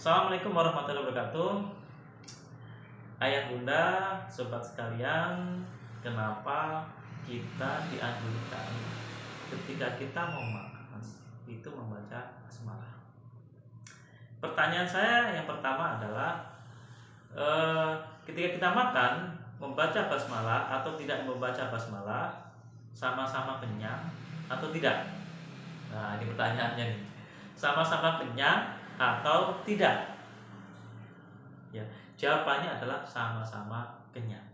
Assalamualaikum warahmatullahi wabarakatuh. Ayah bunda, sobat sekalian, kenapa kita dianjurkan ketika kita mau makan itu membaca basmalah? Pertanyaan saya yang pertama adalah ketika kita makan membaca basmalah atau tidak membaca basmalah sama-sama kenyang atau tidak? Nah, ini pertanyaannya nih. Sama-sama kenyang atau tidak? Ya, jawabannya adalah sama-sama kenyang.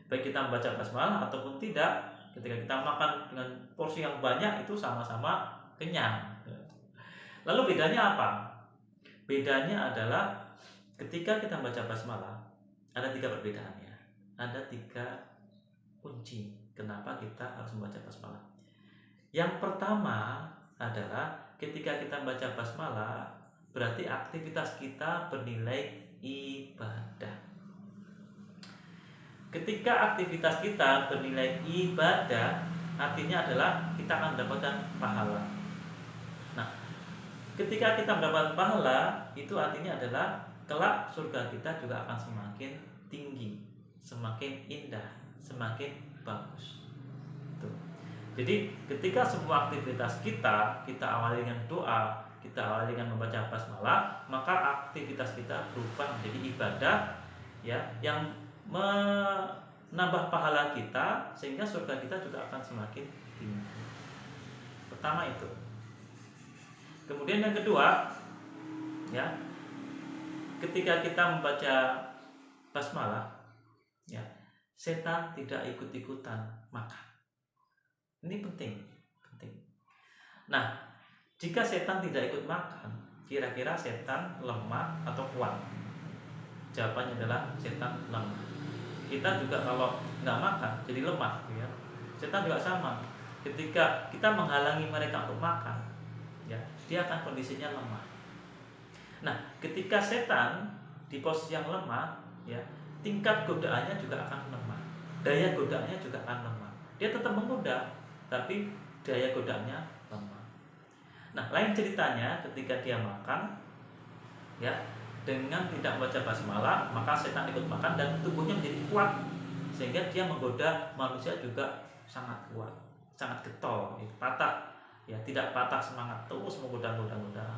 Baik kita membaca basmalah ataupun tidak, ketika kita makan dengan porsi yang banyak itu sama-sama kenyang. Lalu bedanya apa? Bedanya adalah ketika kita membaca basmalah ada 3 perbedaannya. Ada 3 kunci kenapa kita harus membaca basmalah. Yang pertama adalah ketika kita membaca basmalah berarti aktivitas kita bernilai ibadah. Ketika aktivitas kita bernilai ibadah, artinya adalah kita akan mendapatkan pahala. Nah, ketika kita mendapatkan pahala, itu artinya adalah kelak surga kita juga akan semakin tinggi, semakin indah, semakin bagus. Tuh. Jadi ketika semua aktivitas kita awali dengan doa, kita awali dengan membaca basmalah, maka aktivitas kita berubah menjadi ibadah ya, yang menambah pahala kita sehingga surga kita juga akan semakin tinggi. Pertama itu. Kemudian yang kedua, ya, ketika kita membaca basmalah, ya, setan tidak ikut-ikutan makan. Ini penting. Nah, jika setan tidak ikut makan, kira-kira setan lemah atau kuat? Jawabannya adalah setan lemah. Kita juga kalau nggak makan jadi lemah, ya. Setan juga sama. Ketika kita menghalangi mereka untuk makan, ya, dia akan kondisinya lemah. Nah, ketika setan di posisi yang lemah, ya, tingkat godaannya juga akan lemah. Daya godaannya juga akan lemah. Dia tetap menggoda, tapi daya godaannya lemah. Nah, lain ceritanya ketika dia makan, ya, dengan tidak membaca basmalah, maka setan ikut makan dan tubuhnya menjadi kuat sehingga dia menggoda manusia juga sangat kuat, sangat getol, patah, ya, tidak patah semangat, terus menggoda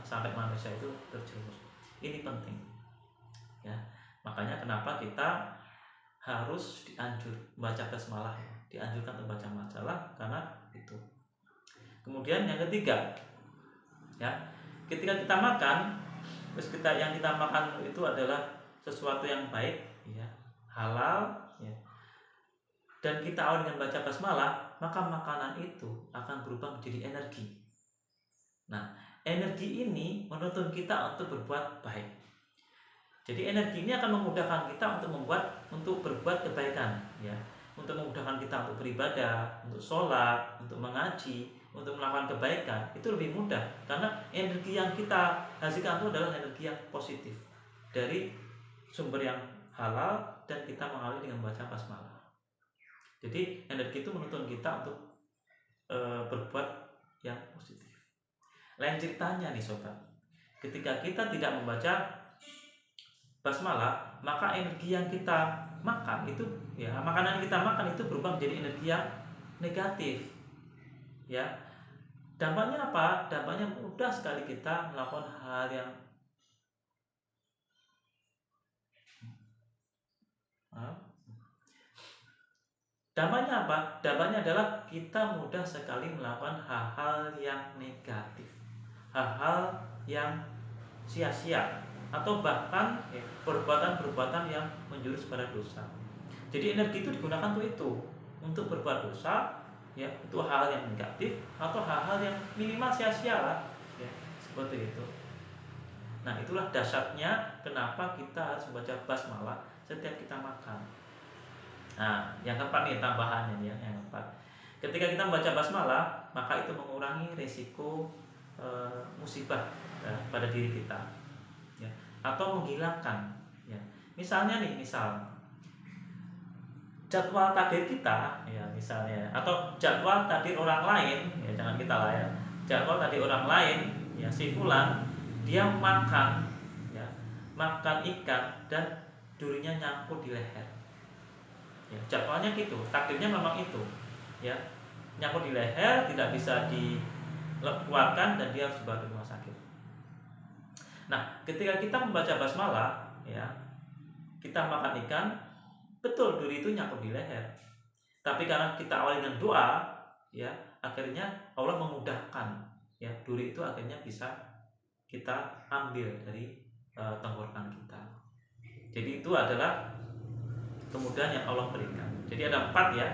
sampai manusia itu terjerumus. Ini penting, ya. Makanya kenapa kita harus membaca basmalah, ya. Dianjurkan untuk membaca basmalah karena itu. Kemudian yang ketiga, ya, ketika kita makan, terus yang kita makan itu adalah sesuatu yang baik, ya, halal, ya, dan kita awal dengan baca basmalah, maka makanan itu akan berubah menjadi energi. Nah, energi ini menuntun kita untuk berbuat baik. Jadi energi ini akan memudahkan kita untuk berbuat kebaikan, ya, untuk memudahkan kita untuk beribadah, untuk sholat, untuk mengaji, untuk melakukan kebaikan. Itu lebih mudah karena energi yang kita hasilkan itu adalah energi yang positif dari sumber yang halal dan kita mengawali dengan baca basmalah. Jadi energi itu menuntun kita untuk berbuat yang positif. Lain ceritanya nih sobat, ketika kita tidak membaca basmalah, maka energi yang kita makan itu, ya, makanan yang kita makan itu berubah menjadi energi yang negatif, ya. Dampaknya apa? Dampaknya mudah sekali kita melakukan hal yang dampaknya apa? Dampaknya adalah kita mudah sekali melakukan hal-hal yang negatif, hal-hal yang sia-sia, atau bahkan, ya, perbuatan-perbuatan yang menjurus pada dosa. Jadi energi itu digunakan untuk berbuat dosa, ya, itu hal yang negatif atau hal-hal yang minimal sia-sia lah, ya, seperti itu. Nah, itulah dasarnya kenapa kita harus membaca basmalah setiap kita makan. Nah, yang keempat nih tambahannya, ya, yang keempat. Ketika kita membaca basmalah, maka itu mengurangi risiko musibah pada diri kita, ya, atau menghilangkan, ya. Misalnya jadwal takdir kita, ya, misalnya, atau jadwal takdir orang lain, ya, jangan kita lah, ya. Jadwal takdir orang lain, ya, si fulan dia makan makan ikan dan durinya nyangkut di leher. Ya, jadwalnya gitu, takdirnya memang itu. Ya, nyangkut di leher, tidak bisa dikeluarkan dan dia harus dibawa ke rumah sakit. Nah, ketika kita membaca basmalah, ya, kita makan ikan, betul duri itu nyangkut di leher. Tapi karena kita awali dengan doa, ya, akhirnya Allah memudahkan, ya, duri itu akhirnya bisa kita ambil dari tenggorokan kita. Jadi itu adalah kemudahan yang Allah berikan. Jadi ada 4, ya,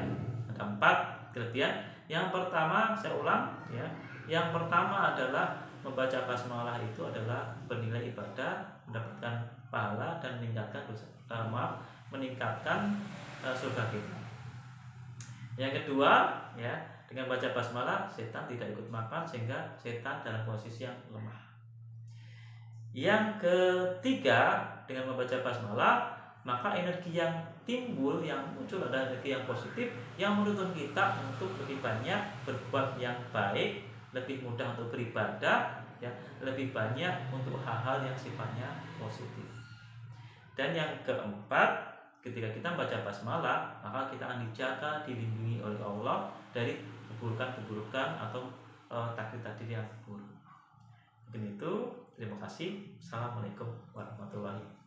ada 4 kelebihan. Yang pertama, saya ulang, ya, yang pertama adalah membaca basmalah itu adalah bernilai ibadah, mendapatkan pahala dan meningkatkan surga kita. Yang kedua, ya, dengan baca basmalah setan tidak ikut makan sehingga setan dalam posisi yang lemah. Yang ketiga, dengan membaca basmalah maka energi yang timbul, yang muncul adalah energi yang positif yang menuntun kita untuk lebih banyak berbuat yang baik, lebih mudah untuk beribadah, ya, lebih banyak untuk hal-hal yang sifatnya positif. Dan yang keempat, ketika kita membaca basmalah maka kita akan dijaga, dilindungi oleh Allah dari keburukan-keburukan atau takdir-takdir yang buruk. Mungkin itu. Terima kasih. Assalamualaikum warahmatullahi wabarakatuh.